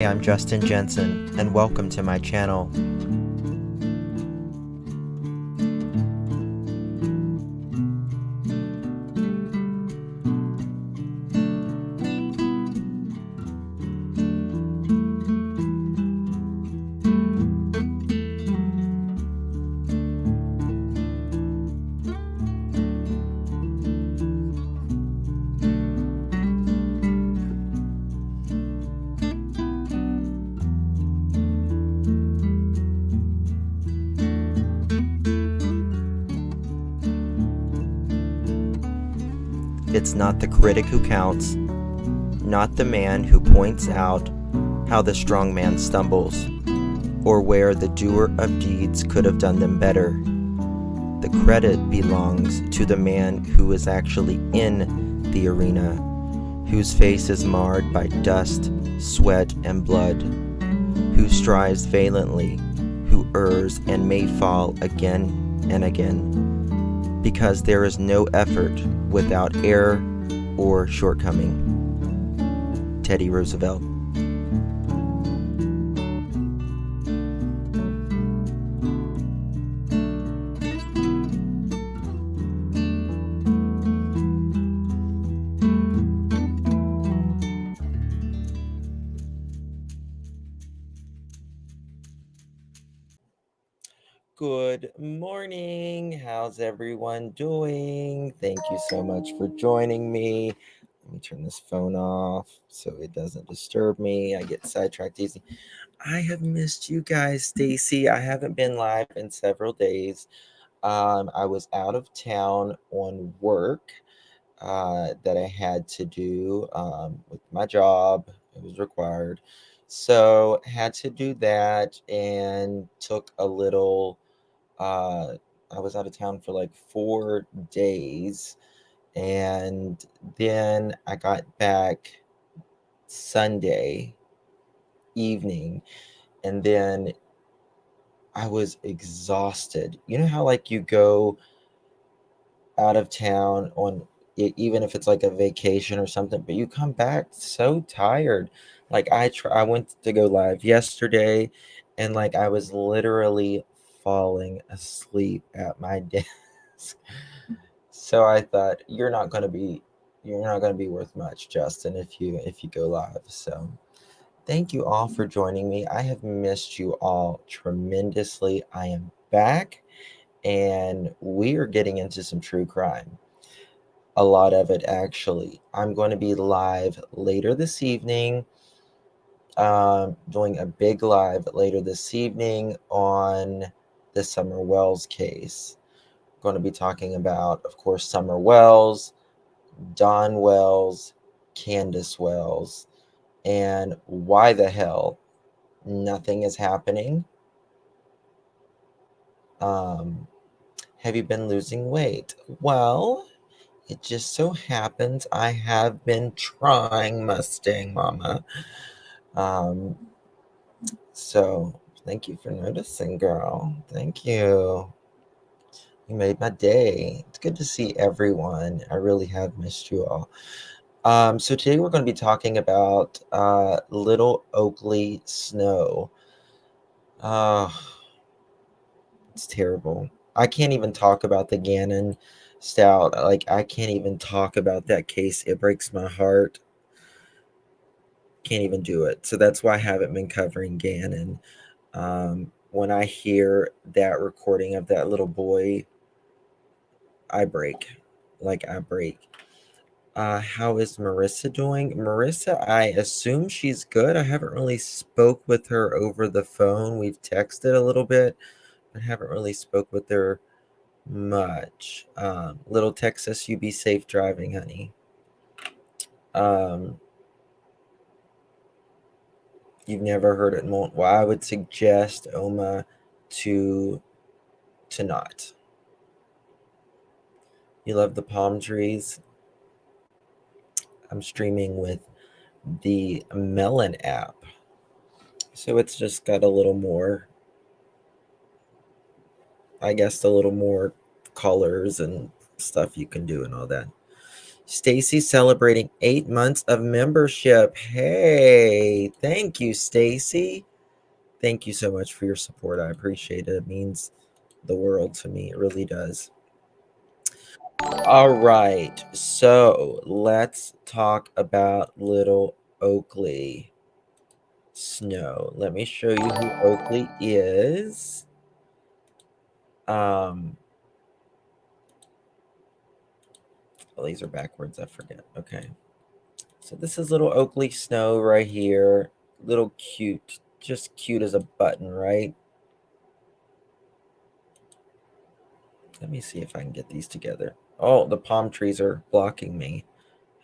Hey, I'm Justin Jensen, and welcome to my channel. It's not the critic who counts, not the man who points out how the strong man stumbles, or where the doer of deeds could have done them better. The credit belongs to the man who is actually in the arena, whose face is marred by dust, sweat, and blood, who strives valiantly, who errs and may fall again and again, because there is no effort without error or shortcoming. Teddy Roosevelt. Good morning. How's everyone doing? Thank you so much for joining me. Let me turn this phone off so it doesn't disturb me. I get sidetracked easy. I have missed you guys, Stacy. I haven't been live in several days. I was out of town on work that I had to do with my job. It was required. So had to do that and took a little I was out of town for like 4 days, and then I got back Sunday evening, and then I was exhausted. You know how like you go out of town on even if it's like a vacation or something, but you come back so tired. Like I went to go live yesterday, and like I was literally falling asleep at my desk. So I thought you're not going to be worth much, Justin, if you go live. So thank you all for joining me. I have missed you all tremendously. I am back, and we are getting into some true crime. A lot of it, actually. I'm going to be live later this evening, doing a big live later this evening on the Summer Wells case. Going to be talking about, of course, Summer Wells, Don Wells, Candace Wells, and why the hell nothing is happening. Have you been losing weight? Well, it just so happens I have been trying, Mustang Mama. So thank you for noticing, girl. Thank you. You made my day. It's good to see everyone. I really have missed you all. So today we're going to be talking about little Oaklee Snow. It's terrible. I can't even talk about the Gannon stout. Like, I can't even talk about that case. It breaks my heart. Can't even do it. So that's why I haven't been covering Gannon. When I hear that recording of that little boy, I break. Like, I break. How is Marissa doing? Marissa, I assume she's good. I haven't really spoke with her over the phone. We've texted a little bit, but haven't really spoke with her much. Little Texas, you be safe driving, honey. You've never heard it. Well, I would suggest Oma to not. You love the palm trees. I'm streaming with the Melon app, so it's just got a little more, I guess, a little more colors and stuff you can do and all that. Stacy celebrating 8 months of membership. Hey, thank you, Stacy. Thank you so much for your support. I appreciate it. It means the world to me. It really does. All right. So let's talk about little Oaklee Snow. Let me show you who Oaklee is. Oh, these are backwards. I forget. Okay. So this is little Oaklee Snow right here. Little cute. Just cute as a button, right? Let me see if I can get these together. Oh, the palm trees are blocking me.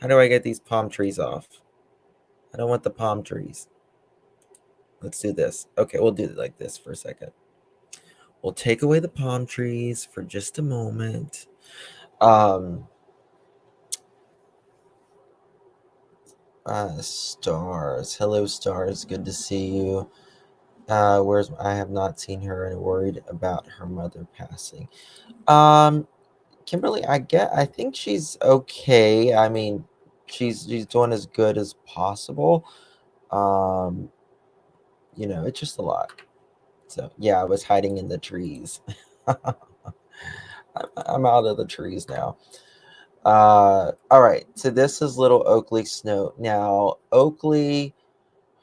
How do I get these palm trees off? I don't want the palm trees. Let's do this. Okay, we'll do it like this for a second. We'll take away the palm trees for just a moment. Stars. Hello, Stars. Good to see you. Where's I have not seen her and worried about her mother passing. Kimberly, I think she's okay. I mean, she's doing as good as possible. Um, it's just a lot. So yeah, I was hiding in the trees. I'm out of the trees now. All right. So this is little Oaklee Snow. Now, Oaklee,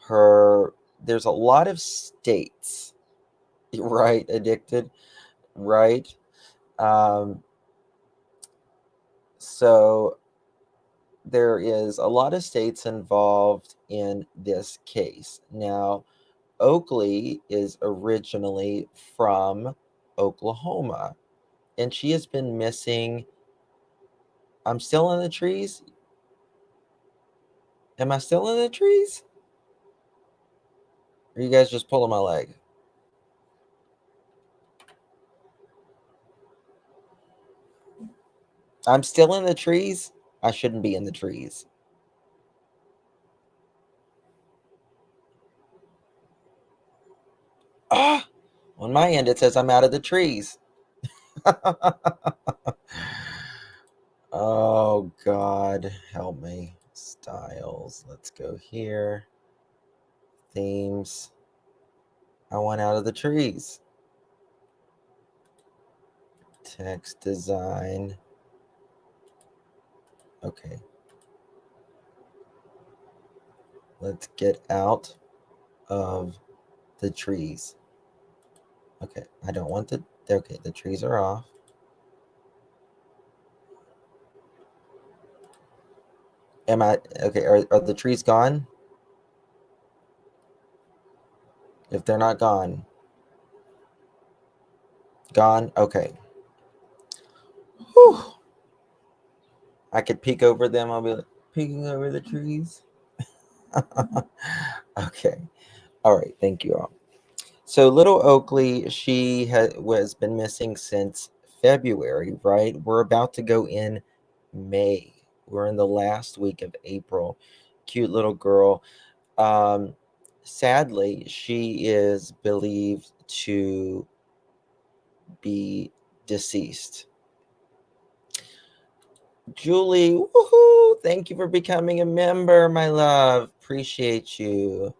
her there's a lot of states, right? Addicted, right? Um, so there is a lot of states involved in this case. Now, Oaklee is originally from Oklahoma, and she has been missing. I'm still in the trees. Am I still in the trees? Or are you guys just pulling my leg? I'm still in the trees. I shouldn't be in the trees. Ah, on my end, it says I'm out of the trees. Oh, God, help me. Styles. Let's go here. Themes. I want out of the trees. Text design. Okay. Let's get out of the trees. Okay, I don't want the. Okay, the trees are off. Am I okay? Are the trees gone? If they're not gone, gone. Okay. Whew. I could peek over them. I'll be like, peeking over the trees. Okay. All right. Thank you all. So little Oaklee, she was been missing since February, right? We're about to go in May. We're in the last week of April. Cute little girl. Um, Sadly, she is believed to be deceased. Julie, woohoo! Thank you for becoming a member, my love. Appreciate you.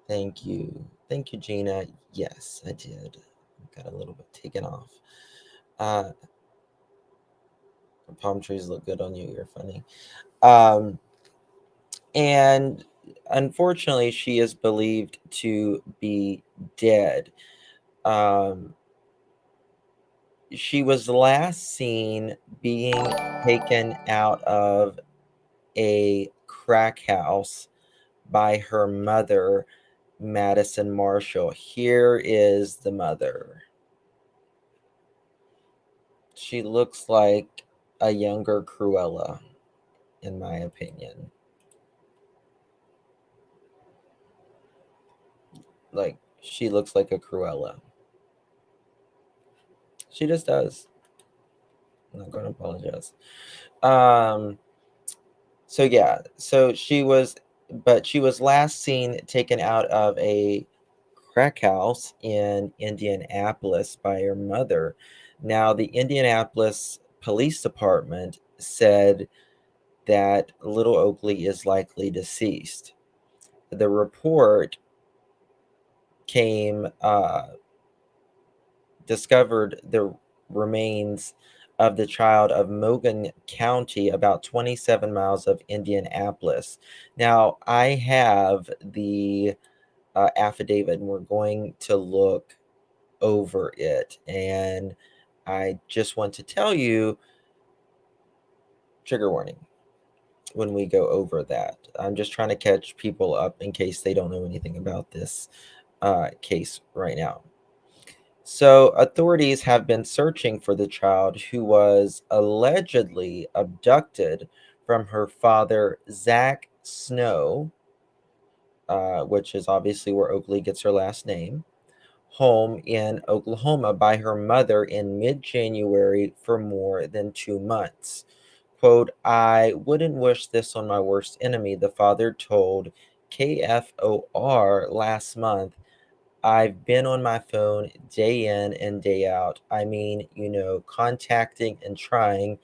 Thank you. Thank you, Gina. Yes, I did. Got a little bit taken off. Uh, palm trees look good on you. You're funny. Um, and unfortunately, she is believed to be dead. Um, she was last seen being taken out of a crack house by her mother, Madison Marshall. Here is the mother. She looks like a younger Cruella, in my opinion. Like, she looks like a Cruella. She just does. I'm not going to apologize. Um, so yeah, but she was last seen taken out of a crack house in Indianapolis by her mother. Now, the Indianapolis Police Department said that little Oaklee is likely deceased. The report came discovered the remains of the child of Mogan County, about 27 miles of Indianapolis. Now, I have the affidavit, and we're going to look over it. And I just want to tell you, trigger warning when we go over that. I'm just trying to catch people up in case they don't know anything about this case right now. So, authorities have been searching for the child who was allegedly abducted from her father, Zach Snow, which is obviously where Oaklee gets her last name, home in Oklahoma by her mother in mid January for more than 2 months. Quote, I wouldn't wish this on my worst enemy, the father told KFOR last month. I've been on my phone day in and day out. I mean, contacting and trying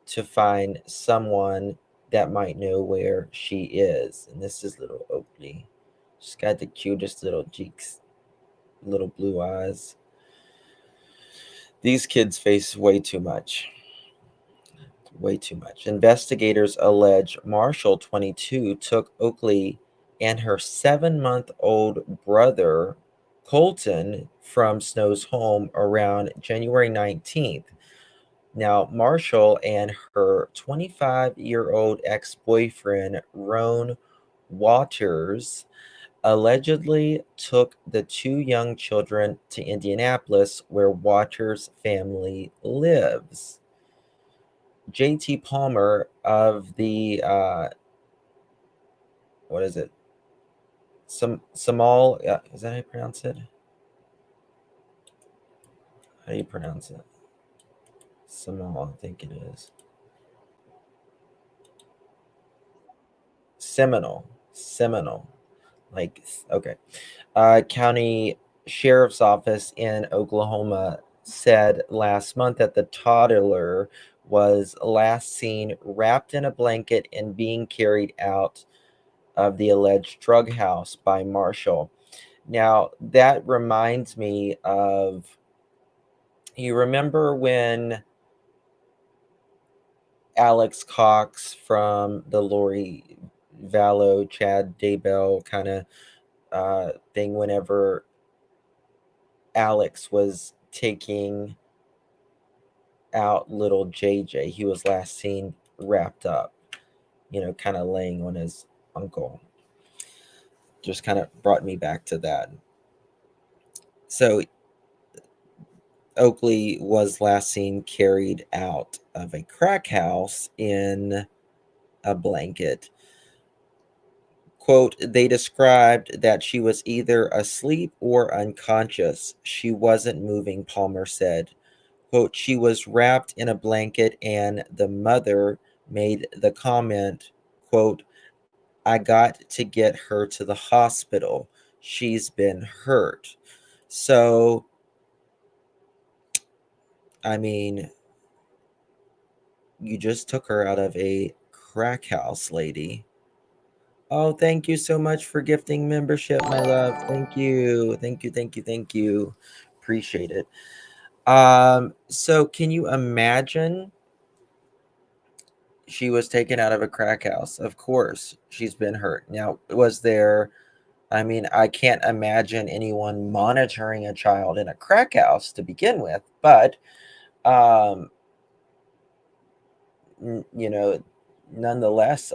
to find someone that might know where she is. And this is little Oaklee. She's got the cutest little cheeks, little blue eyes. These kids face way too much. Way too much. Investigators allege Marshall, 22, took Oaklee and her 7-month-old brother, Colton, from Snow's home around January 19th. Now, Marshall and her 25-year-old ex-boyfriend, Roan Waters, allegedly took the two young children to Indianapolis, where Waters' family lives. J.T. Palmer of the what is it? Samal, is that how you pronounce it? How do you pronounce it? Samal, I think it is. Seminole. Like, okay. County Sheriff's Office in Oklahoma said last month that the toddler was last seen wrapped in a blanket and being carried out of the alleged drug house by Marshall. Now, that reminds me of, you remember when Alex Cox from the Lori Vallow, Chad Daybell kind of thing, whenever Alex was taking out little JJ, he was last seen wrapped up, kind of laying on his uncle. Just kind of brought me back to that. So Oaklee was last seen carried out of a crack house in a blanket. Quote, they described that she was either asleep or unconscious. She wasn't moving, Palmer said. Quote, she was wrapped in a blanket, and the mother made the comment, quote, I got to get her to the hospital. She's been hurt. So, I mean, you just took her out of a crack house, lady. Oh, thank you so much for gifting membership, my love. Thank you. Thank you, thank you, thank you. Appreciate it. So can you imagine, she was taken out of a crack house? Of course, she's been hurt. Now, I can't imagine anyone monitoring a child in a crack house to begin with, but um, nonetheless,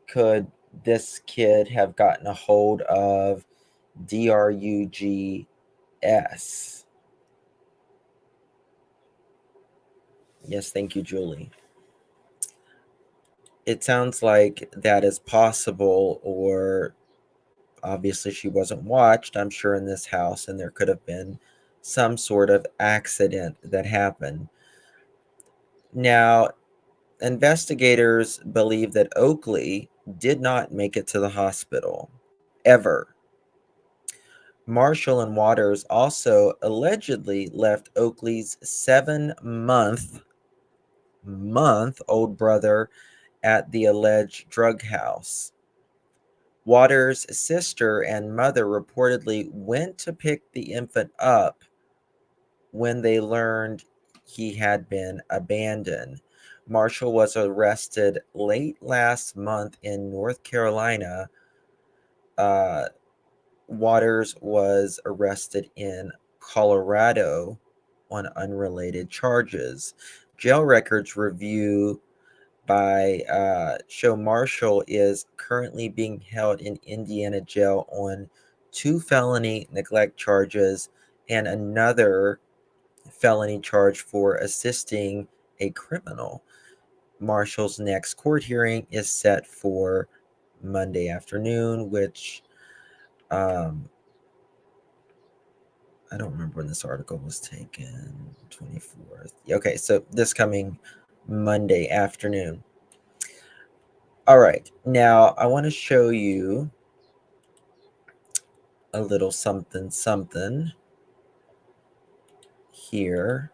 could this kid have gotten a hold of DRUGS? Yes, thank you, Julie. It sounds like that is possible, or obviously she wasn't watched, I'm sure, in this house, and there could have been some sort of accident that happened. Now, investigators believe that Oaklee did not make it to the hospital, ever. Marshall and Waters also allegedly left Oaklee's 7-month month-old brother at the alleged drug house. Waters' sister and mother reportedly went to pick the infant up when they learned he had been abandoned. Marshall was arrested late last month in North Carolina. Waters was arrested in Colorado on unrelated charges. Jail records review by show Marshall is currently being held in Indiana jail on 2 felony neglect charges and another felony charge for assisting a criminal. Marshall's next court hearing is set for Monday afternoon, which I don't remember when this article was taken. 24th. Okay, so this coming Monday afternoon. All right, now I want to show you a little something here.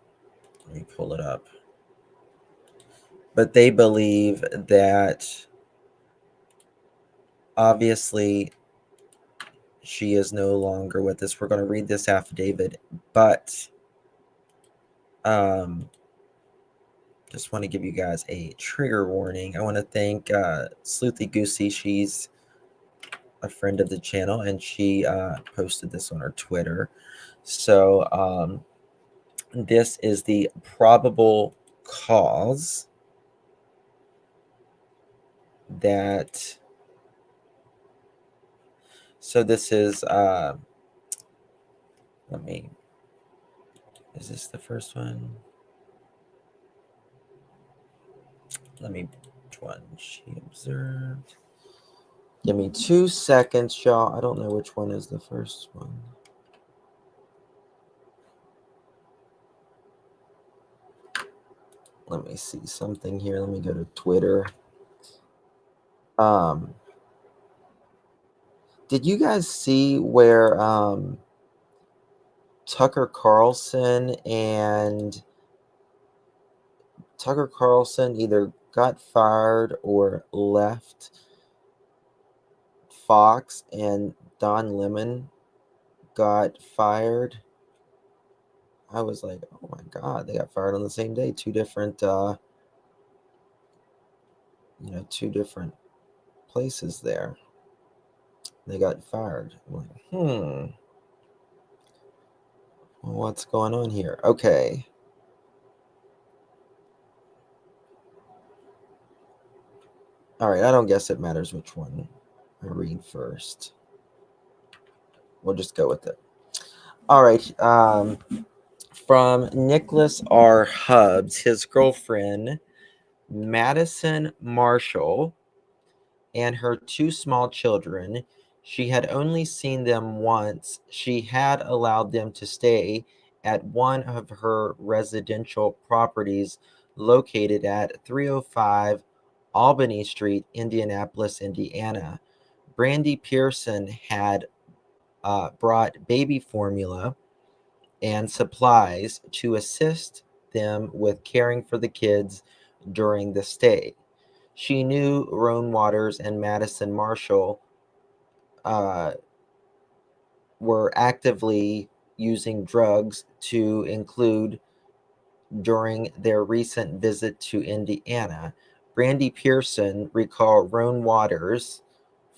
Let me pull it up. But they believe that obviously she is no longer with us. We're going to read this affidavit, but just want to give you guys a trigger warning. I want to thank Sleuthy Goosey. She's a friend of the channel, and she posted this on her Twitter. So this is the probable cause that. So this is. Let me. Is this the first one? Let me. Which one she observed? Give me 2 seconds, y'all. I don't know which one is the first one. Let me see something here. Let me go to Twitter. Did you guys see where Tucker Carlson either got fired or left Fox, and Don Lemon got fired? I was like, oh my God, they got fired on the same day. Two different places there. They got fired. I'm like, what's going on here? Okay. All right, I don't guess it matters which one I read first. We'll just go with it. All right. From Nicholas R. Hubbs, his girlfriend, Madison Marshall, and her 2 small children. She had only seen them once. She had allowed them to stay at one of her residential properties located at 305 Albany Street, Indianapolis, Indiana. Brandy Pearson had brought baby formula and supplies to assist them with caring for the kids during the stay. She knew Roan Waters and Madison Marshall were actively using drugs, to include during their recent visit to Indiana. Brandy Pearson recalled Roan Waters'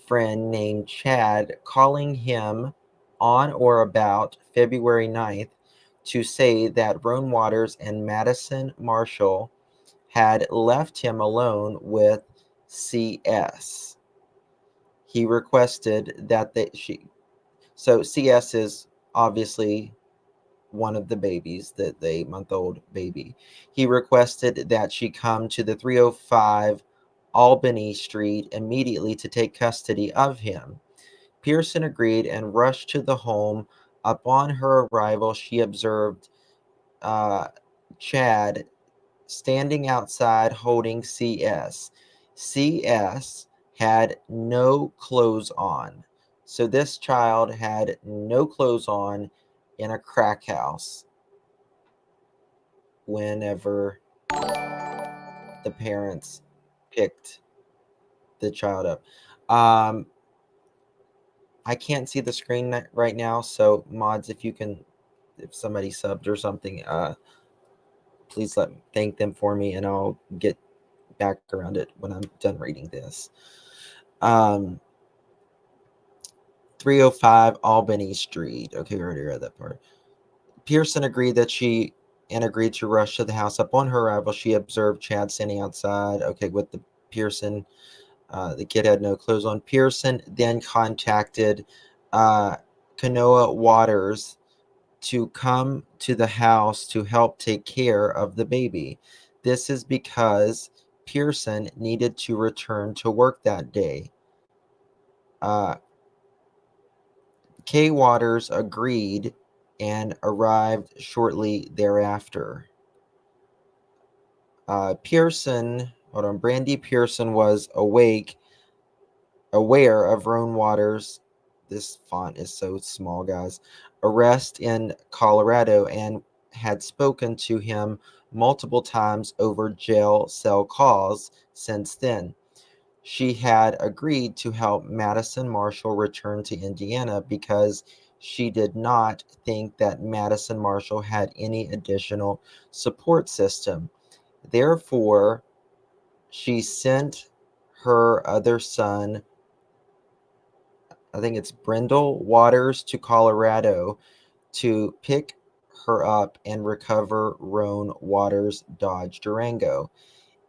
friend named Chad calling him on or about February 9th to say that Roan Waters and Madison Marshall had left him alone with CS. He requested that so CS is obviously one of the babies, the month-old baby. He requested that she come to the 305 Albany Street immediately to take custody of him. Pearson agreed and rushed to the home. Upon her arrival, she observed Chad standing outside holding CS. CS had no clothes on. So this child had no clothes on in a crack house whenever the parents picked the child up. I can't see the screen right now, so mods, if somebody subbed or something, please thank them for me, and I'll get back around it when I'm done reading this. 305 Albany Street. Okay, we already read that part. Pearson agreed to rush to the house. Upon her arrival, she observed Chad standing outside. Okay, with the Pearson. The kid had no clothes on. Pearson then contacted Kanoa Waters to come to the house to help take care of the baby. This is because Pearson needed to return to work that day. Kay Waters agreed and arrived shortly thereafter. Brandy Pearson was aware of Roan Waters, this font is so small, guys, arrest in Colorado, and had spoken to him multiple times over jail cell calls since then. She had agreed to help Madison Marshall return to Indiana because she did not think that Madison Marshall had any additional support system. Therefore, she sent her other son, I think it's Brindle Waters, to Colorado to pick her up and recover Roan Waters' Dodge Durango.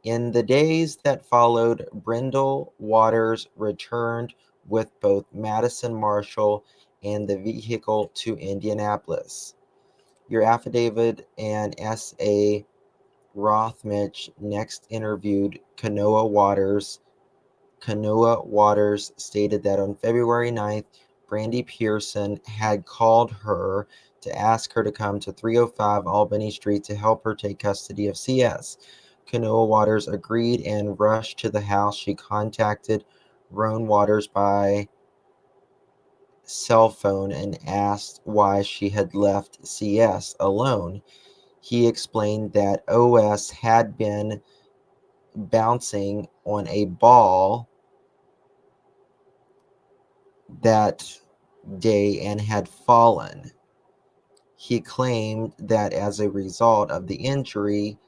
In the days that followed, Brindle Waters returned with both Madison Marshall and the vehicle to Indianapolis. Your affidavit and S.A. Rothmich next interviewed Kanoa Waters. Kanoa Waters stated that on February 9th, Brandy Pearson had called her to ask her to come to 305 Albany Street to help her take custody of CS. Kanoa Waters agreed and rushed to the house. She contacted Roan Waters by cell phone and asked why she had left CS alone. He explained that OS had been bouncing on a ball that day and had fallen. He claimed that as a result of the injury,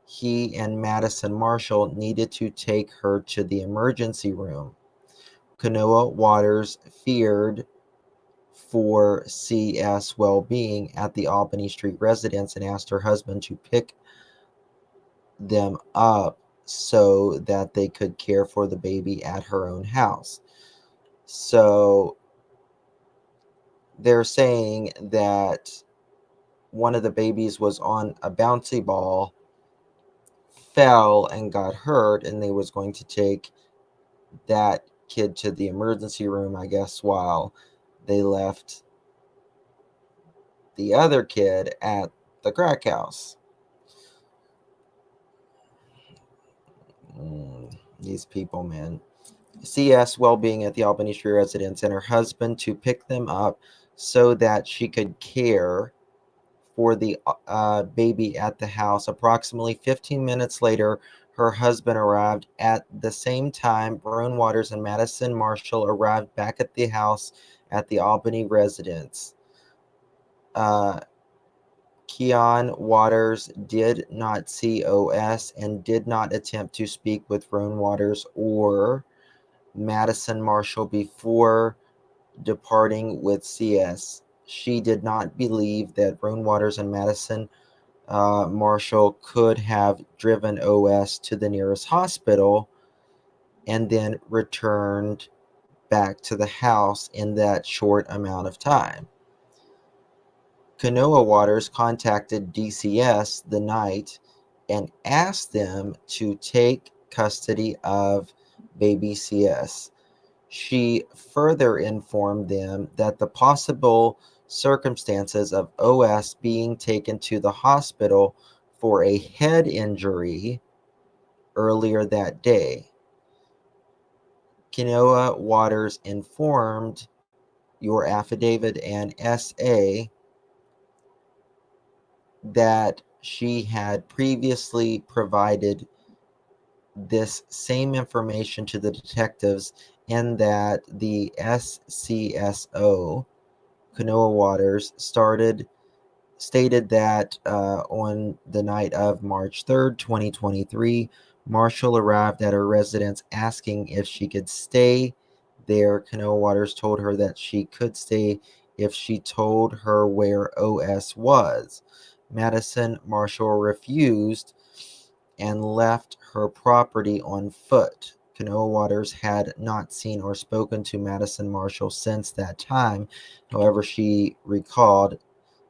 he and Madison Marshall needed to take her to the emergency room. Kanoa Waters feared for CS' well-being at the Albany Street residence and asked her husband to pick them up so that they could care for the baby at her own house. So they're saying that one of the babies was on a bouncy ball, fell and got hurt, and they was going to take that kid to the emergency room, I guess, while they left the other kid at the crack house. These people, man. CS well-being at the Albany Street residence and her husband to pick them up so that she could care for the baby at the house. Approximately 15 minutes later, her husband arrived. At the same time, Roan Waters and Madison Marshall arrived back at the house at the Albany residence. Keon Waters did not see OS and did not attempt to speak with Roan Waters or Madison Marshall before departing with CS. She did not believe that Roan Waters and Madison Marshall could have driven OS to the nearest hospital and then returned back to the house in that short amount of time. Kanoa Waters contacted DCS the night and asked them to take custody of baby CS. She further informed them that the possible circumstances of OS being taken to the hospital for a head injury earlier that day. Kanoa Waters informed your affidavit and SA that she had previously provided this same information to the detectives, and that the SCSO, Canoa Waters, stated that on the night of March 3rd, 2023, Marshall arrived at her residence asking if she could stay there. Canoa Waters told her that she could stay if she told her where OS was. Madison Marshall refused and left her property on foot. Canoa Waters had not seen or spoken to Madison Marshall since that time. However, she recalled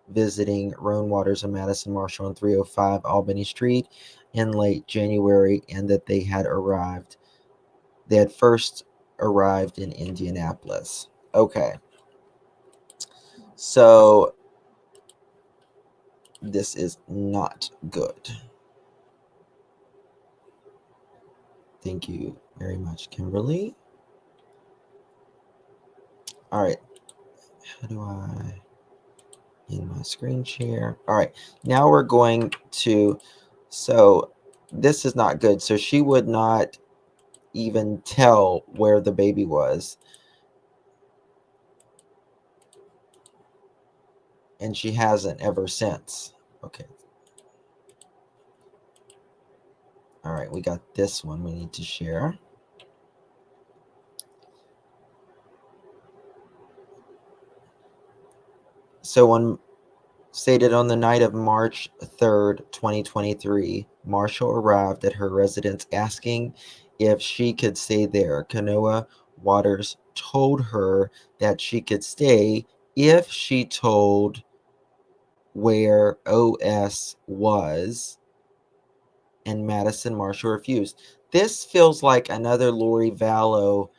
visiting Roan Waters and Madison Marshall on 305 Albany Street in late January, and that they had first arrived in Indianapolis. Okay. So this is not good. Thank you very much, Kimberly. All right. How do I in my screen share? All right. Now we're going to, so this is not good. So she would not even tell where the baby was. And she hasn't ever since. Okay. All right, we got this one we need to share. So stated on the night of March 3rd, 2023, Marshall arrived at her residence asking if she could stay there. Canoa Waters told her that she could stay if she told where OS was, and Madison Marshall refused. This feels like another Lori Vallow,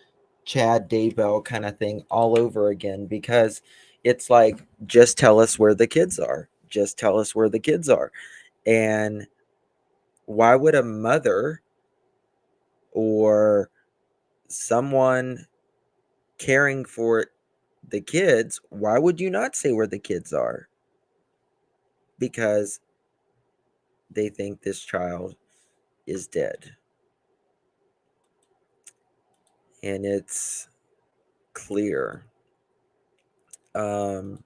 Chad Daybell kind of thing all over again, because it's like, just tell us where the kids are. Just tell us where the kids are. And why would a mother or someone caring for the kids, why would you not say where the kids are? Because they think this child is dead. And it's clear. Let me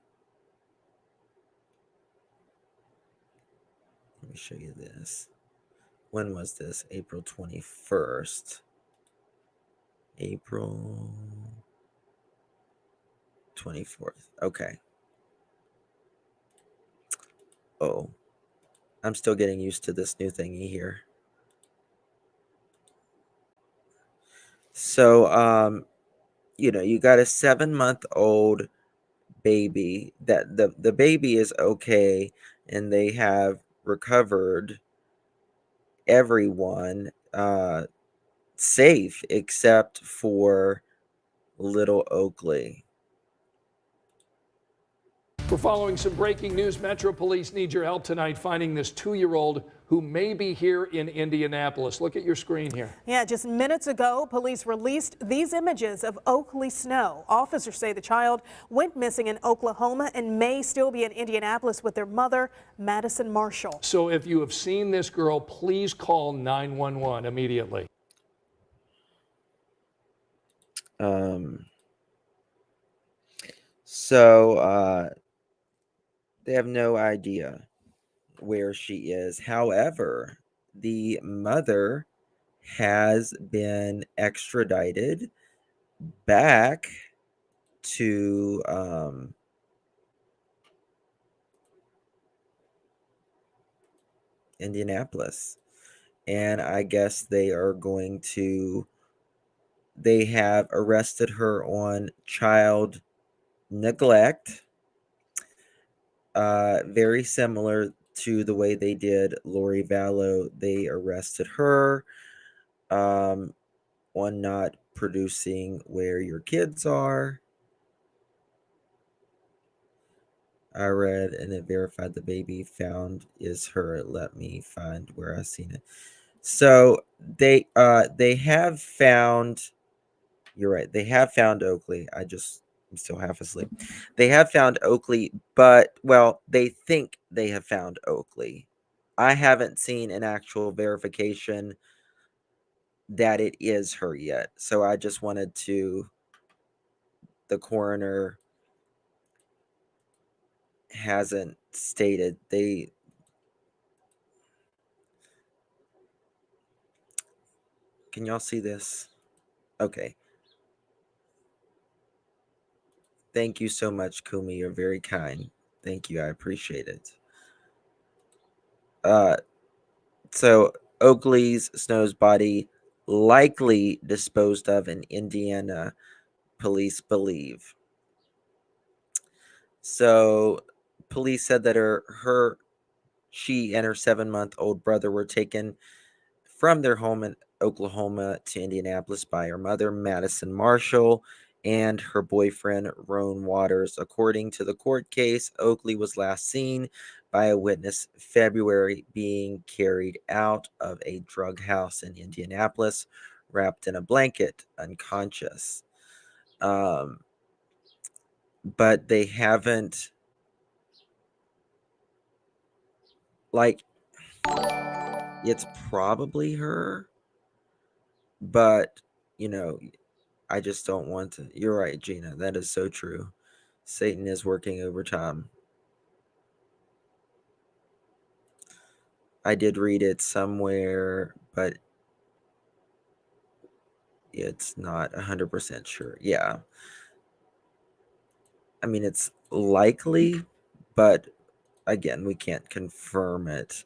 show you this. When was this? April 21st. April 24th. Okay. Oh, I'm still getting used to this new thingy here. So, you got a 7-month-old baby. That the baby is okay, and they have recovered everyone safe except for little Oaklee. We're following some breaking news. Metro Police need your help tonight finding this 2-year-old who may be here in Indianapolis. Look at your screen here. Yeah, just minutes ago, police released these images of Oaklee Snow. Officers say the child went missing in Oklahoma and may still be in Indianapolis with their mother, Madison Marshall. So if you have seen this girl, please call 911 immediately. So they have no idea where she is. However, the mother has been extradited back to Indianapolis. And I guess they have arrested her on child neglect. Very similar to the way they did Lori Vallow. They arrested her on not producing where your kids are. I read and it verified the baby found is her. Let me find where I seen it. So they have found, you're right, they have found Oaklee. I'm still half asleep. They have found Oaklee, but they think they have found Oaklee. I haven't seen an actual verification that it is her yet. So I just wanted to, the coroner hasn't stated can y'all see this? Okay. Thank you so much, Kumi. You're very kind. Thank you. I appreciate it. So Oaklee Snow's body likely disposed of in Indiana, police believe. So police said that she and her 7-month-old brother were taken from their home in Oklahoma to Indianapolis by her mother, Madison Marshall, and her boyfriend, Roan Waters. According to the court case, Oaklee was last seen by a witness February being carried out of a drug house in Indianapolis, wrapped in a blanket, unconscious. But they haven't, like, it's probably her, but, I just don't want to. You're right, Gina. That is so true. Satan is working overtime. I did read it somewhere, but it's not 100% sure. Yeah. I mean, it's likely, but again, we can't confirm it.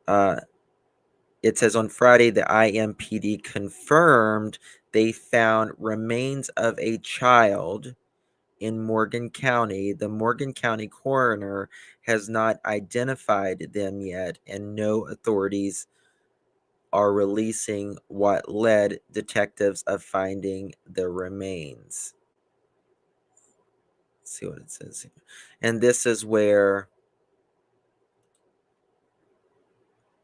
It says on Friday, the IMPD confirmed they found remains of a child in Morgan County. The Morgan County coroner has not identified them yet, and no authorities are releasing what led detectives of finding the remains. Let's see what it says here. And this is where,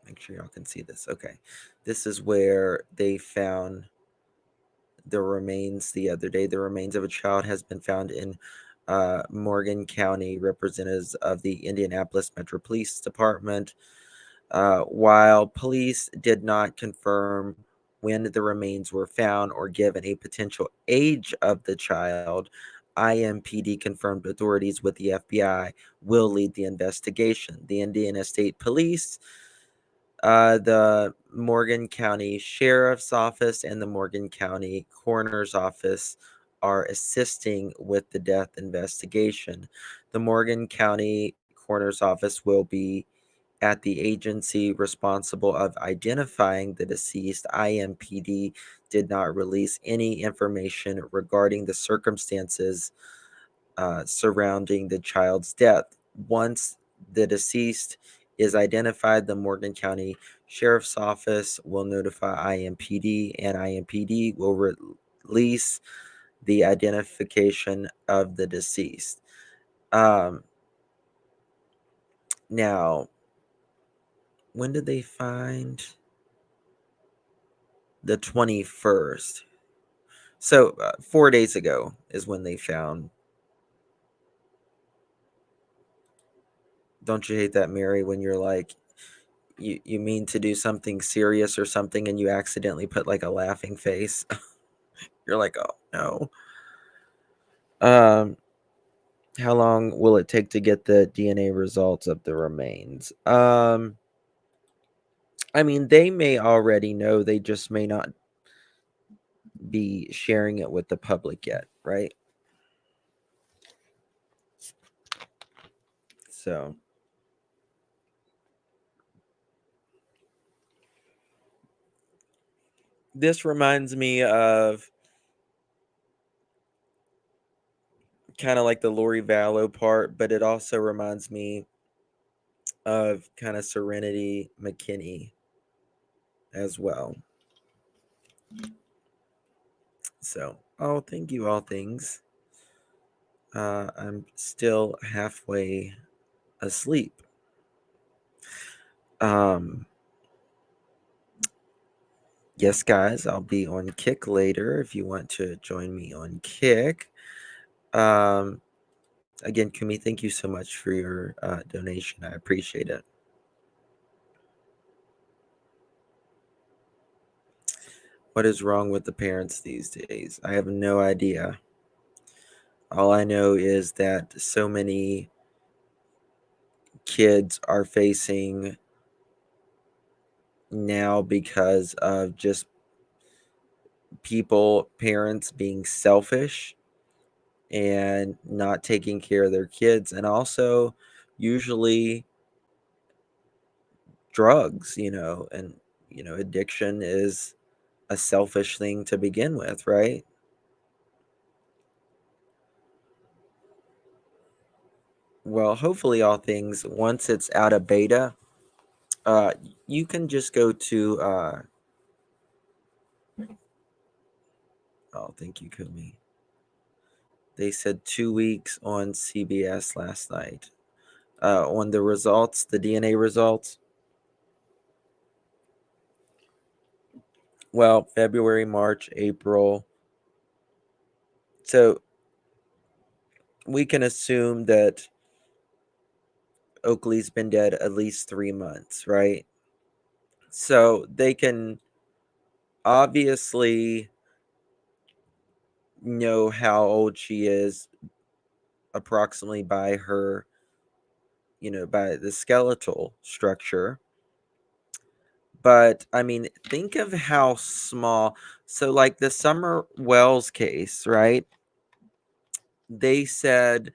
make sure y'all can see this. Okay. This is where they found the remains the other day. The remains of a child has been found in Morgan County. Representatives of the Indianapolis Metro Police Department, while police did not confirm when the remains were found or given a potential age of the child, IMPD confirmed authorities with the FBI will lead the investigation. The Indiana State Police, the Morgan County Sheriff's Office, and the Morgan County Coroner's Office are assisting with the death investigation. The Morgan County Coroner's Office will be at the agency responsible of identifying the deceased. IMPD did not release any information regarding the circumstances surrounding the child's death. Once the deceased is identified, the Morgan County Sheriff's Office will notify IMPD, and IMPD will release the identification of the deceased. Now, when did they find? The 21st. So 4 days ago is when they found. Don't you hate that, Mary, when you're like, you mean to do something serious or something and you accidentally put like a laughing face? You're like, oh no. How long will it take to get the DNA results of the remains? I mean, they may already know, they just may not be sharing it with the public yet, right? So this reminds me of kind of like the Lori Vallow part, but it also reminds me of kind of Serenity McKinney as well. So, oh, thank you, all things. I'm still halfway asleep. Yes, guys, I'll be on Kick later if you want to join me on Kick. Again, Kumi, thank you so much for your donation. I appreciate it. What is wrong with the parents these days? I have no idea. All I know is that so many kids are facing now because of just parents being selfish and not taking care of their kids, and also usually drugs, and addiction is a selfish thing to begin with, right? Well, hopefully all things, once it's out of beta, you can just go to oh, thank you, Kumi. They said 2 weeks on CBS last night. On the results, the DNA results. Well, February, March, April. So we can assume that Oaklee's been dead at least 3 months, right? So they can obviously know how old she is approximately by her, by the skeletal structure. But I mean, think of how small. So, like the Summer Wells case, right? They said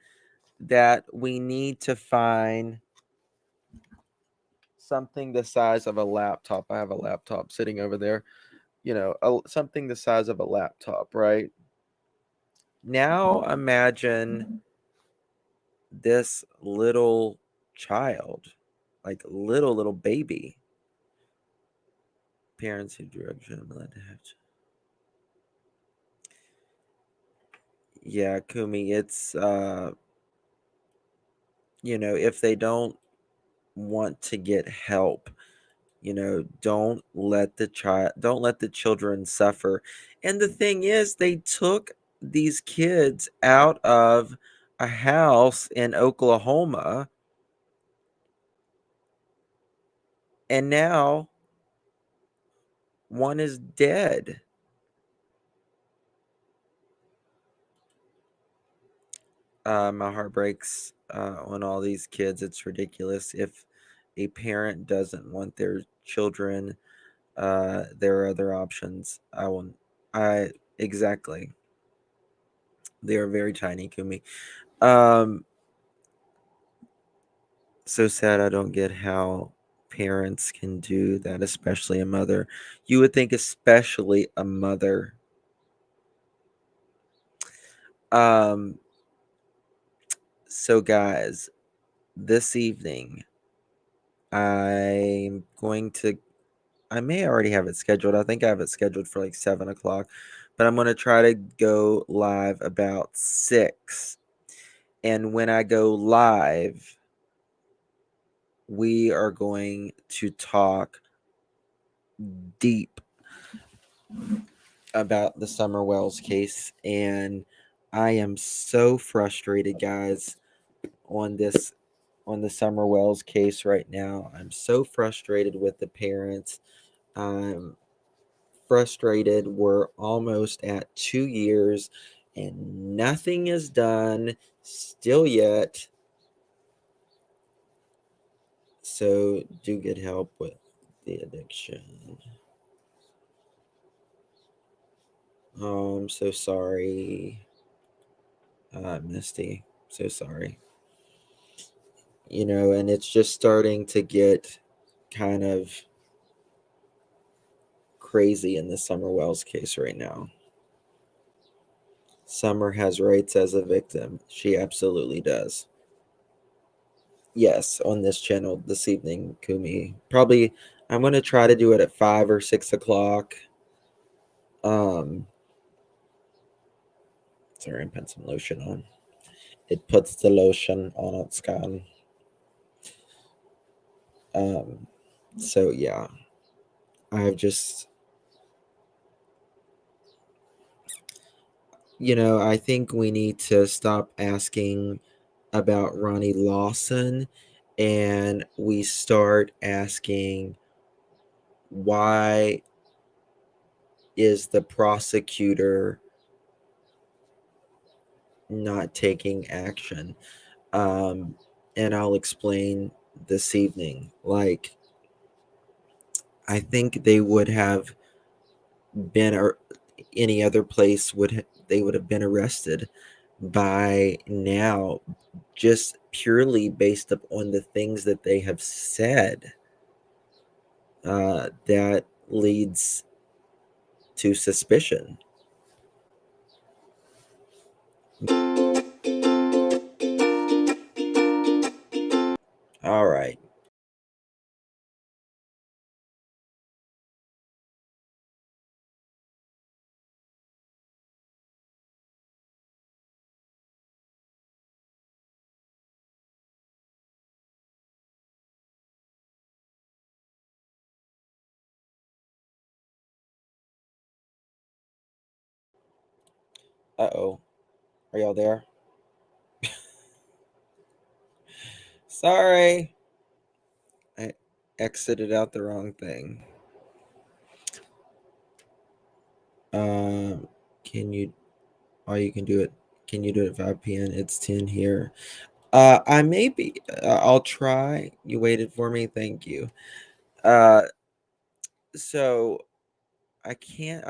that we need to find something the size of a laptop. I have a laptop sitting over there, something the size of a laptop, right? Now imagine this little child, like little baby. Parents who drug should be allowed to have. Yeah, Kumi, it's if they don't want to get help, don't let the children suffer. And the thing is, they took these kids out of a house in Oklahoma, and now one is dead. My heart breaks on all these kids. It's ridiculous. If a parent doesn't want their children, there are other options. I exactly. They are very tiny, Kumi. Um, so sad. I don't get how parents can do that, especially a mother. You would think, especially a mother. Um, so guys, this evening, I'm going to. I may already have it scheduled. I think I have it scheduled for like 7 o'clock, but I'm going to try to go live about 6. And when I go live, we are going to talk deep about the Summer Wells case. And I am so frustrated, guys, on the Summer Wells case right now. I'm so frustrated with the parents. I'm frustrated. We're almost at 2 years and nothing is done still yet. So do get help with the addiction. Oh, I'm so sorry, Misty. So sorry. And it's just starting to get kind of crazy in the Summer Wells case right now. Summer has rights as a victim. She absolutely does. Yes, on this channel this evening, Kumi. Probably, I'm going to try to do it at 5 or 6 o'clock. Sorry, I'm putting some lotion on. It puts the lotion on its skin. So yeah, I've just, I think we need to stop asking about Ronnie Lawson and we start asking why is the prosecutor not taking action? And I'll explain this evening. Like, I think they would have been, or any other place they would have been arrested by now, just purely based upon the things that they have said. That leads to suspicion. All right. Uh-oh. Are y'all there? Sorry. I exited out the wrong thing. Can you, oh, you can do it. Can you do it at 5 p.m.? It's 10 here. I may be, I'll try. You waited for me. Thank you. So I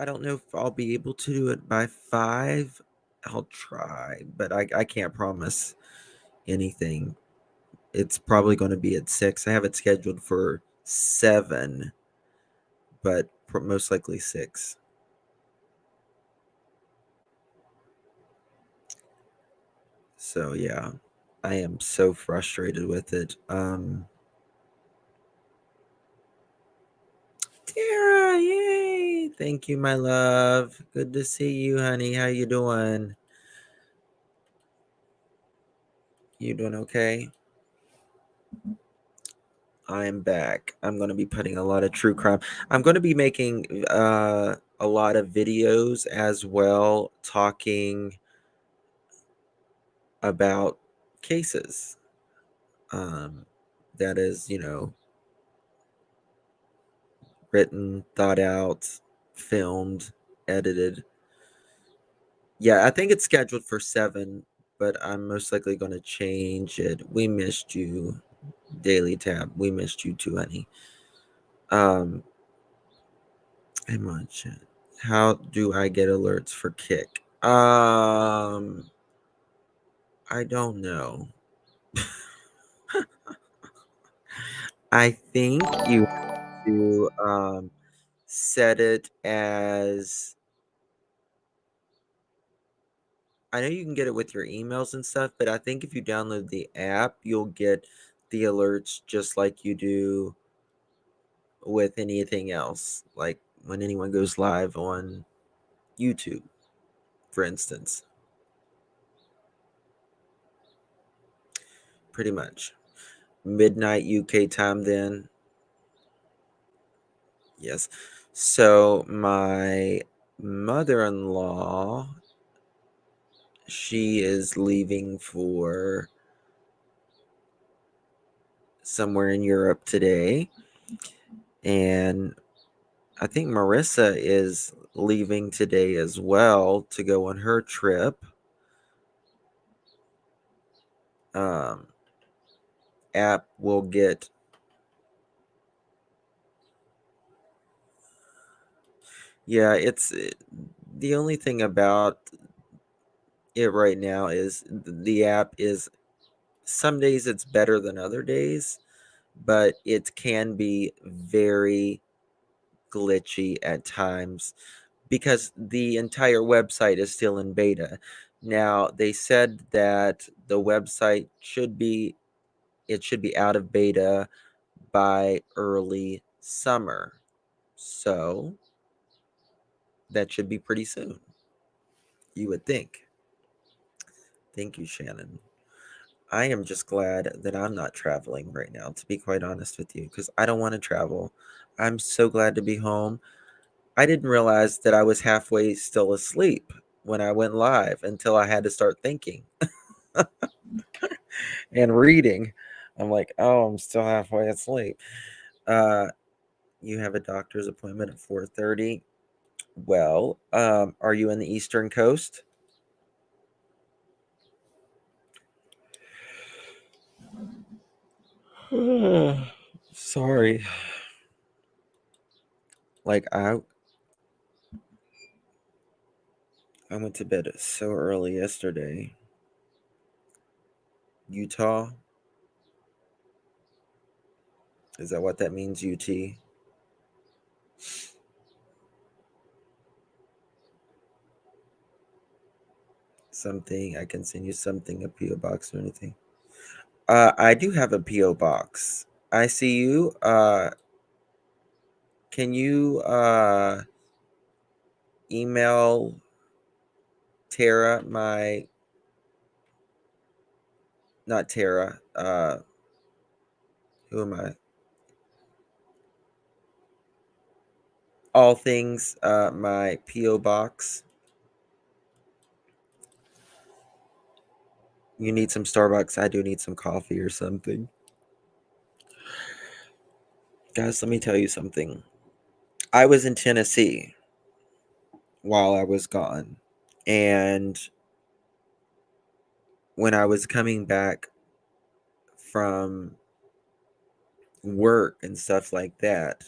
don't know if I'll be able to do it by 5. I'll try, but I can't promise anything. It's probably going to be at 6. I have it scheduled for 7, but most likely 6. So yeah, I am so frustrated with it. Tara, yay! Thank you, my love. Good to see you, honey. How you doing? You doing okay? I am back. I'm going to be putting a lot of true crime. I'm going to be making a lot of videos as well, talking about cases. That is, written, thought out, filmed, edited. Yeah, I think it's scheduled for 7, but I'm most likely going to change it. We missed you, Daily Tab. We missed you too, honey. I'm on chat. How do I get alerts for Kick? I don't know. I think you have to set it as, I know you can get it with your emails and stuff, but I think if you download the app, you'll get the alerts just like you do with anything else. Like when anyone goes live on YouTube, for instance. Pretty much. Midnight UK time then. Yes. So my mother-in-law, she is leaving for somewhere in Europe today. And I think Marissa is leaving today as well to go on her trip. App will get, yeah, it's the only thing about it right now is the app is, some days it's better than other days, but it can be very glitchy at times because the entire website is still in beta. Now, they said that the website should be out of beta by early summer. So that should be pretty soon, you would think. Thank you, Shannon. I am just glad that I'm not traveling right now, to be quite honest with you, because I don't want to travel. I'm so glad to be home. I didn't realize that I was halfway still asleep when I went live until I had to start thinking and reading. I'm like, oh, I'm still halfway asleep. You have a doctor's appointment at 4:30. Well, are you in the Eastern Coast? Sorry. Like I went to bed so early yesterday. Utah? Is that what that means, UT? Something, I can send you something, a P.O. box or anything. I do have a P.O. box. I see you. Can you email Tara not Tara, who am I? All things, my P.O. box. You need some Starbucks. I do need some coffee or something. Guys, let me tell you something. I was in Tennessee while I was gone. And when I was coming back from work and stuff like that,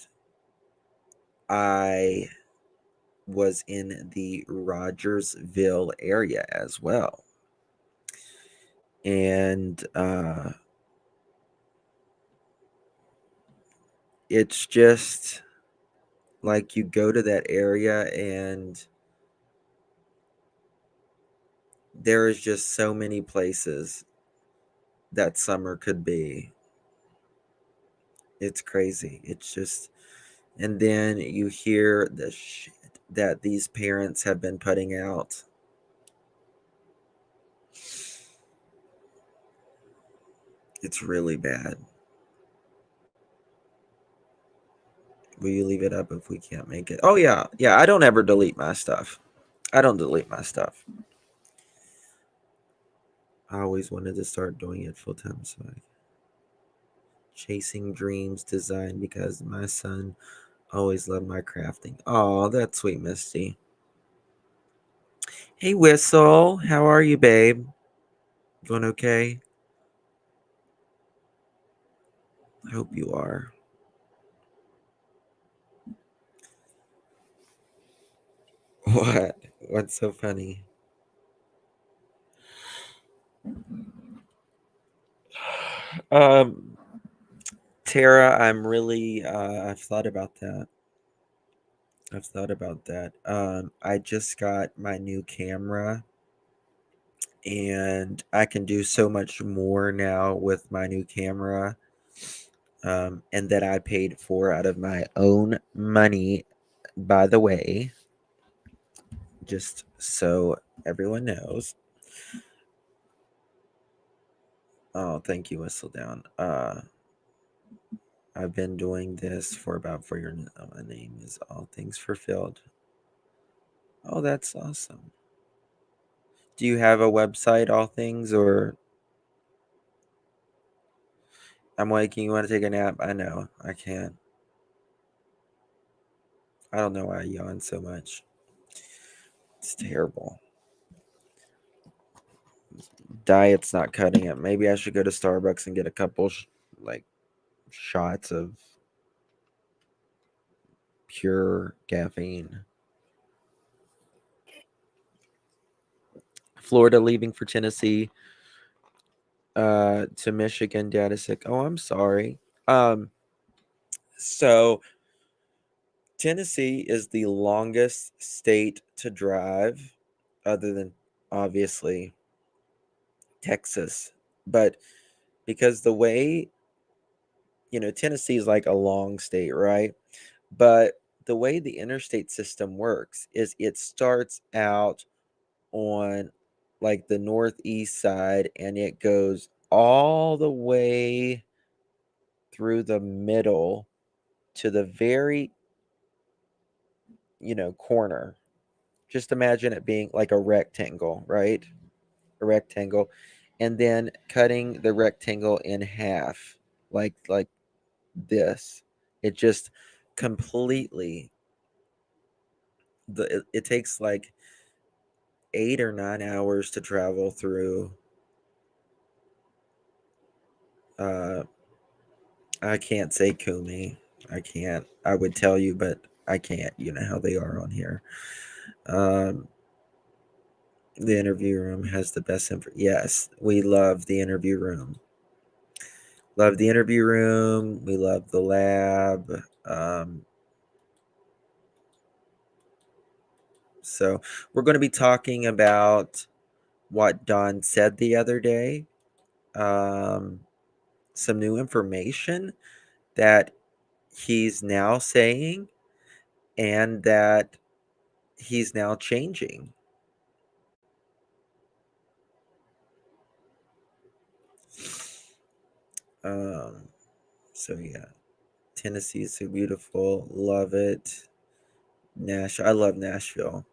I was in the Rogersville area as well. And it's just like you go to that area and there is just so many places that summer could be. It's crazy. It's just, and then you hear the shit that these parents have been putting out. It's really bad. Will you leave it up if we can't make it? Oh, yeah. Yeah, I don't ever delete my stuff. I don't delete my stuff. I always wanted to start doing it full time. So chasing dreams design because my son always loved my crafting. Oh, that's sweet, Misty. Hey, Whistle. How are you, babe? Doing okay? I hope you are. What? What's so funny? Um, Tara, I'm really, I've thought about that. I just got my new camera and I can do so much more now with my new camera. And that I paid for out of my own money, by the way, just so everyone knows. Oh, thank you, Whistle Down. I've been doing this for about 4 years. My name is All Things Fulfilled. Oh, that's awesome. Do you have a website, All Things, or I'm waking, you want to take a nap? I know, I can't. I don't know why I yawn so much. It's terrible. Diet's not cutting it. Maybe I should go to Starbucks and get a couple shots of pure caffeine. Florida leaving for Tennessee to Michigan. Dad is sick. Oh, I'm sorry. So Tennessee is the longest state to drive, other than obviously Texas. But because the way, Tennessee is like a long state, right? But the way the interstate system works is it starts out on like the northeast side and it goes all the way through the middle to the very, corner. Just imagine it being like a rectangle, right? A rectangle, and then cutting the rectangle in half, like this. It just completely it takes like 8 or 9 hours to travel through. I can't say Kumi. I can't. I would tell you, but I can't. You know how they are on here. Um, the interview room has the best info. Yes, we love the interview room. Love the interview room. We love the lab. So we're going to be talking about what Don said the other day. Some new information that he's now saying and that he's now changing. So yeah, Tennessee is so beautiful. Love it. I love Nashville.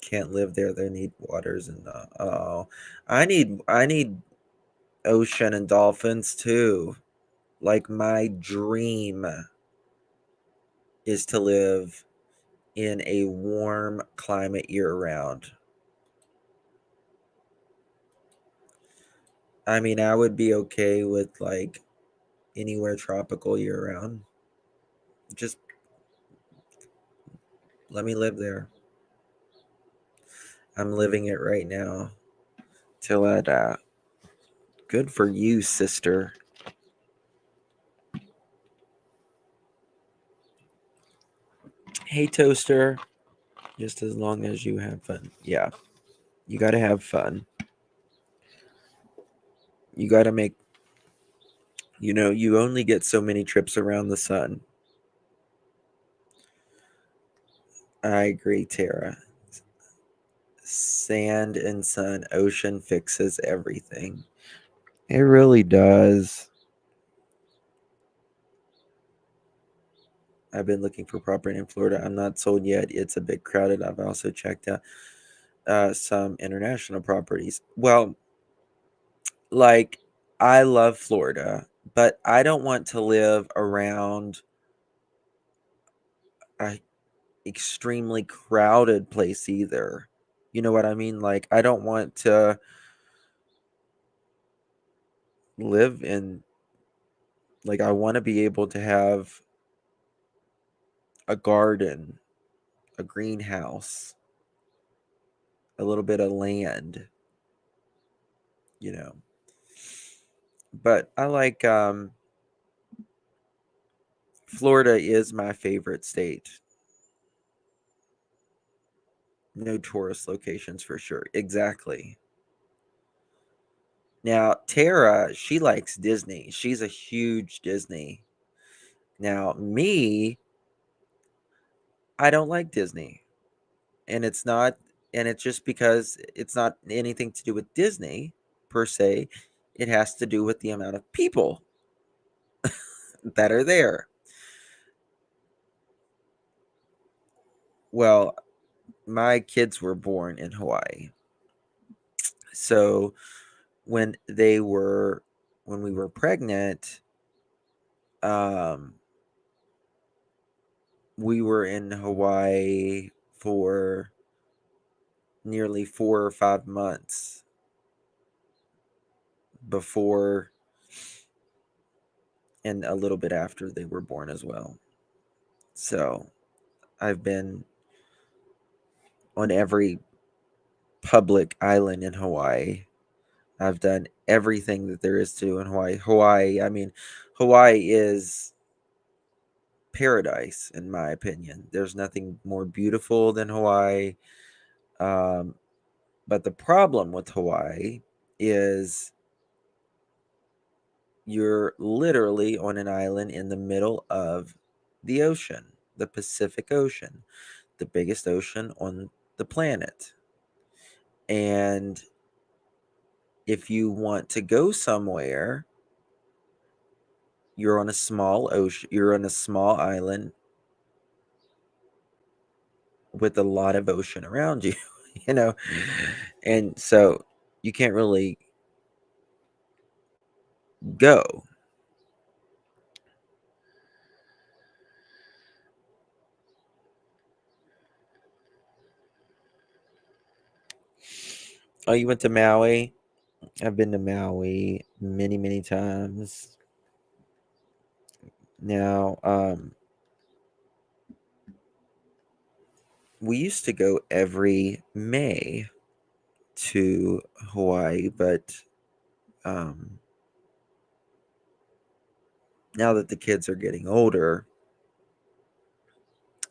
Can't live there. They need waters and oh, I need ocean and dolphins too. Like my dream is to live in a warm climate year round. I mean, I would be okay with like anywhere tropical year round. Just let me live there. I'm living it right now. Till that good for you, sister. Hey, toaster. Just as long as you have fun. Yeah. You got to have fun. You got to make, you only get so many trips around the sun. I agree, Tara. Sand and sun, ocean fixes everything. It really does. I've been looking for property in Florida. I'm not sold yet. It's a bit crowded. I've also checked out some international properties. Well, like, I love Florida, but I don't want to live around a extremely crowded place either. You know what I mean? Like, I don't want to live in, like, I want to be able to have a garden, a greenhouse, a little bit of land, you know. But I like Florida is my favorite state. No tourist locations for sure. Exactly. Now, Tara, she likes Disney. She's a huge Disney. Now, me, I don't like Disney. And it's just because it's not anything to do with Disney per se. It has to do with the amount of people that are there. Well, my kids were born in Hawaii. So when we were pregnant, we were in Hawaii for nearly 4 or 5 months before and a little bit after they were born as well. So I've been on every public island in Hawaii. I've done everything that there is to do in Hawaii. I mean, Hawaii is paradise in my opinion. There's nothing more beautiful than Hawaii. But the problem with Hawaii is you're literally on an island in the middle of the ocean, the Pacific Ocean, the biggest ocean on the planet. And if you want to go somewhere, you're on a small ocean, you're on a small island with a lot of ocean around you, you know. And so you can't really go. Oh, you went to Maui? I've been to Maui many, many times. Now, we used to go every May to Hawaii, but now that the kids are getting older,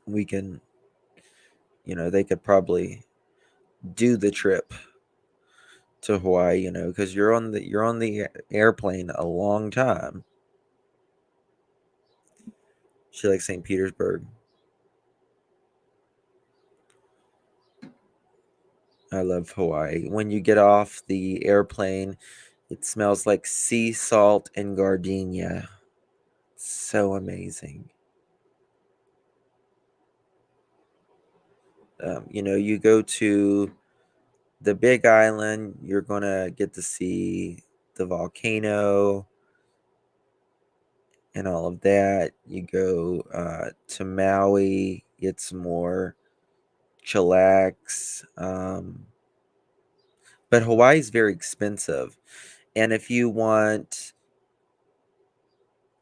we can, they could probably do the trip to Hawaii, because you're on the airplane a long time. She likes St. Petersburg. I love Hawaii. When you get off the airplane, it smells like sea salt and gardenia. So amazing. You go to the Big Island, you're going to get to see the volcano and all of that. You go to Maui, get some more chillax. But Hawaii is very expensive. And if you want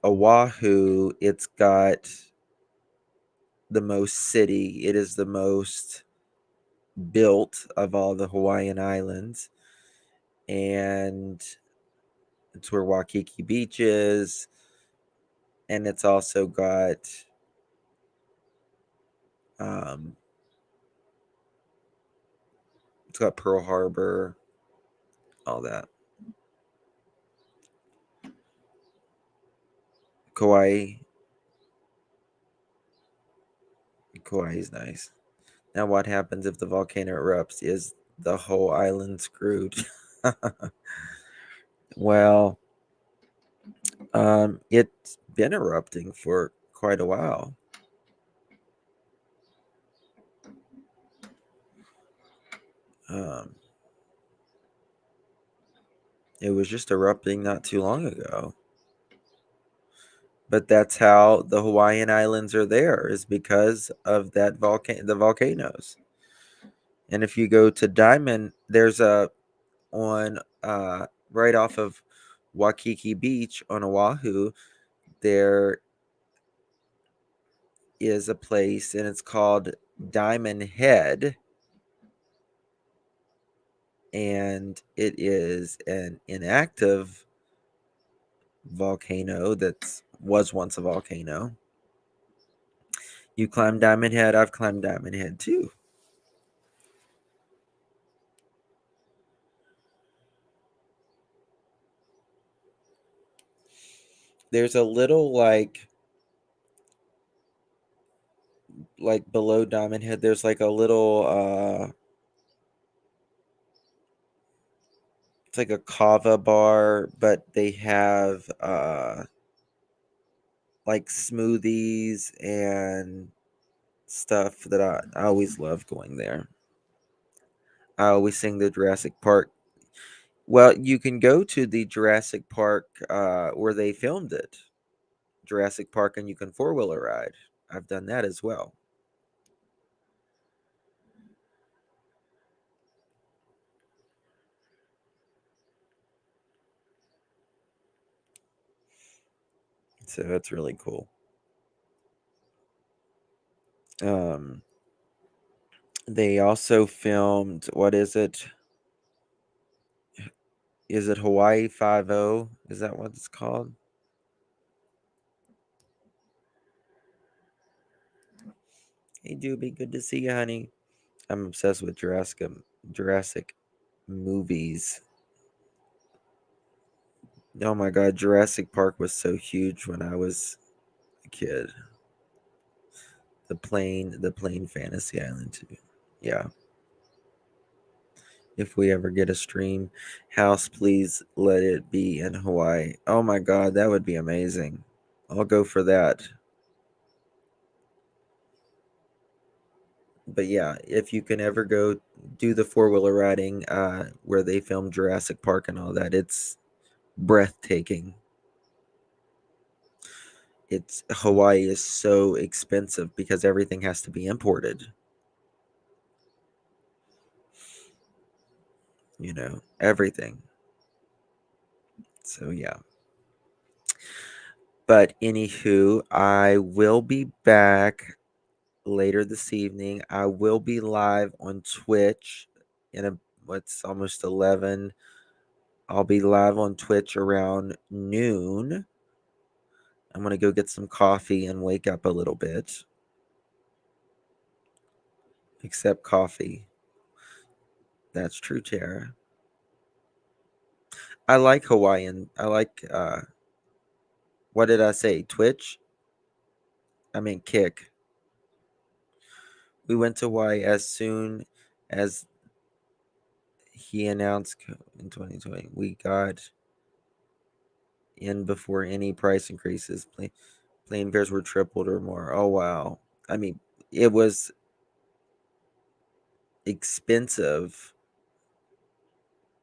Oahu, it's got the most city. It is the most built of all the Hawaiian islands. And it's where Waikiki Beach is. And it's also got Pearl Harbor, all that. Kauai is nice. Now, what happens if the volcano erupts? Is the whole island screwed? Well, it's been erupting for quite a while. It was just erupting not too long ago. But that's how the Hawaiian Islands are there, is because of that the volcanoes. And if you go to Diamond, there's on right off of Waikiki Beach on Oahu, there is a place, and it's called Diamond Head, and it is an inactive volcano that was once a volcano. You climb Diamond Head. I've climbed Diamond Head too. There's a little like below Diamond Head, there's like a little it's like a kava bar, but they have like smoothies and stuff that I always love going there. I always sing the Jurassic Park. Well, you can go to the Jurassic Park where they filmed it, Jurassic Park, and you can four-wheeler ride. I've done that as well. So that's really cool. They also filmed, what is it? Is it Hawaii 5-0? Is that what it's called? Hey, Doobie, good to see you, honey. I'm obsessed with Jurassic movies. Oh my God, Jurassic Park was so huge when I was a kid. The plane Fantasy Island too. Yeah. If we ever get a stream house, please let it be in Hawaii. Oh my God, that would be amazing. I'll go for that. But yeah, if you can ever go do the four-wheeler riding where they filmed Jurassic Park and all that, it's breathtaking. Hawaii is so expensive because everything has to be imported. everything. So yeah. But anywho, I will be back later this evening. I will be live on Twitch in what's almost 11. I'll be live on Twitch around noon. I'm going to go get some coffee and wake up a little bit. Except coffee. That's true, Tara. I like Hawaiian. I like, what did I say? Twitch? I mean, Kick. We went to Hawaii as soon as he announced in 2020. We got in before any price increases. Plane fares were tripled or more. Oh, wow. I mean, it was expensive.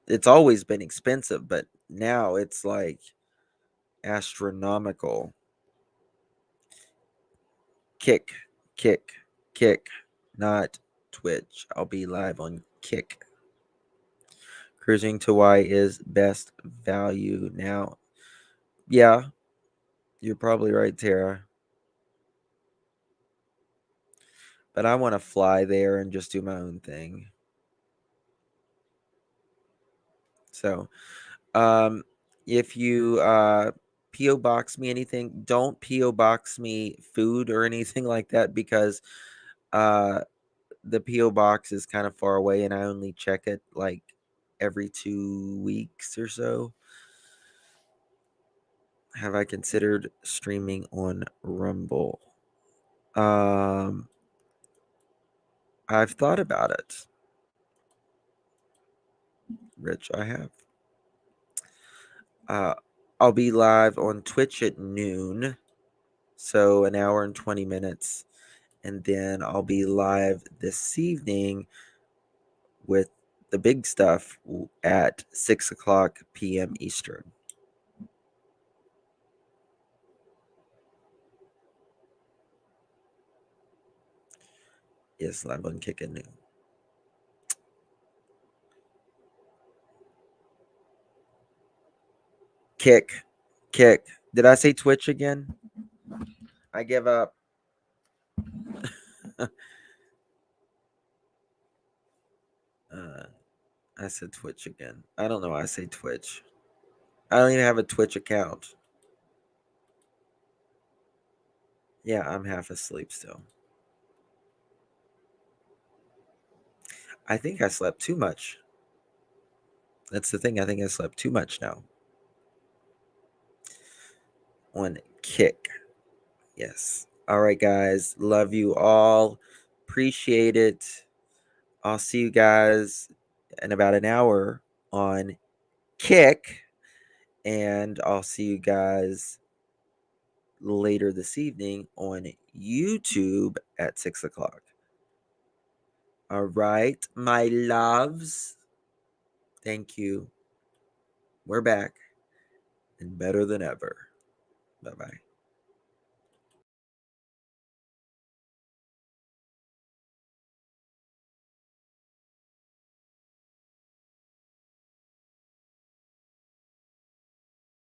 It's always been expensive, but now it's like astronomical. Kick, not Twitch. I'll be live on Kick. Cruising to Hawaii is best value now. Yeah, you're probably right, Tara. But I want to fly there and just do my own thing. So, if you PO box me anything, don't PO box me food or anything like that, because the PO box is kind of far away and I only check it like every 2 weeks or so. Have I considered streaming on Rumble? I've thought about it. Rich, I have. I'll be live on Twitch at noon, so an hour and 20 minutes. And then I'll be live this evening with the big stuff at 6 o'clock p.m. Eastern. Yes, live on Kick at noon. Kick. Did I say Twitch again? I give up. I said Twitch again. I don't know why I say Twitch. I don't even have a Twitch account. Yeah, I'm half asleep still. I think I slept too much. That's the thing. I think I slept too much now. On Kick. Yes. All right, guys. Love you all. Appreciate it. I'll see you guys in about an hour on Kick. And I'll see you guys later this evening on YouTube at 6 o'clock. All right, my loves. Thank you. We're back and better than ever. Bye-bye.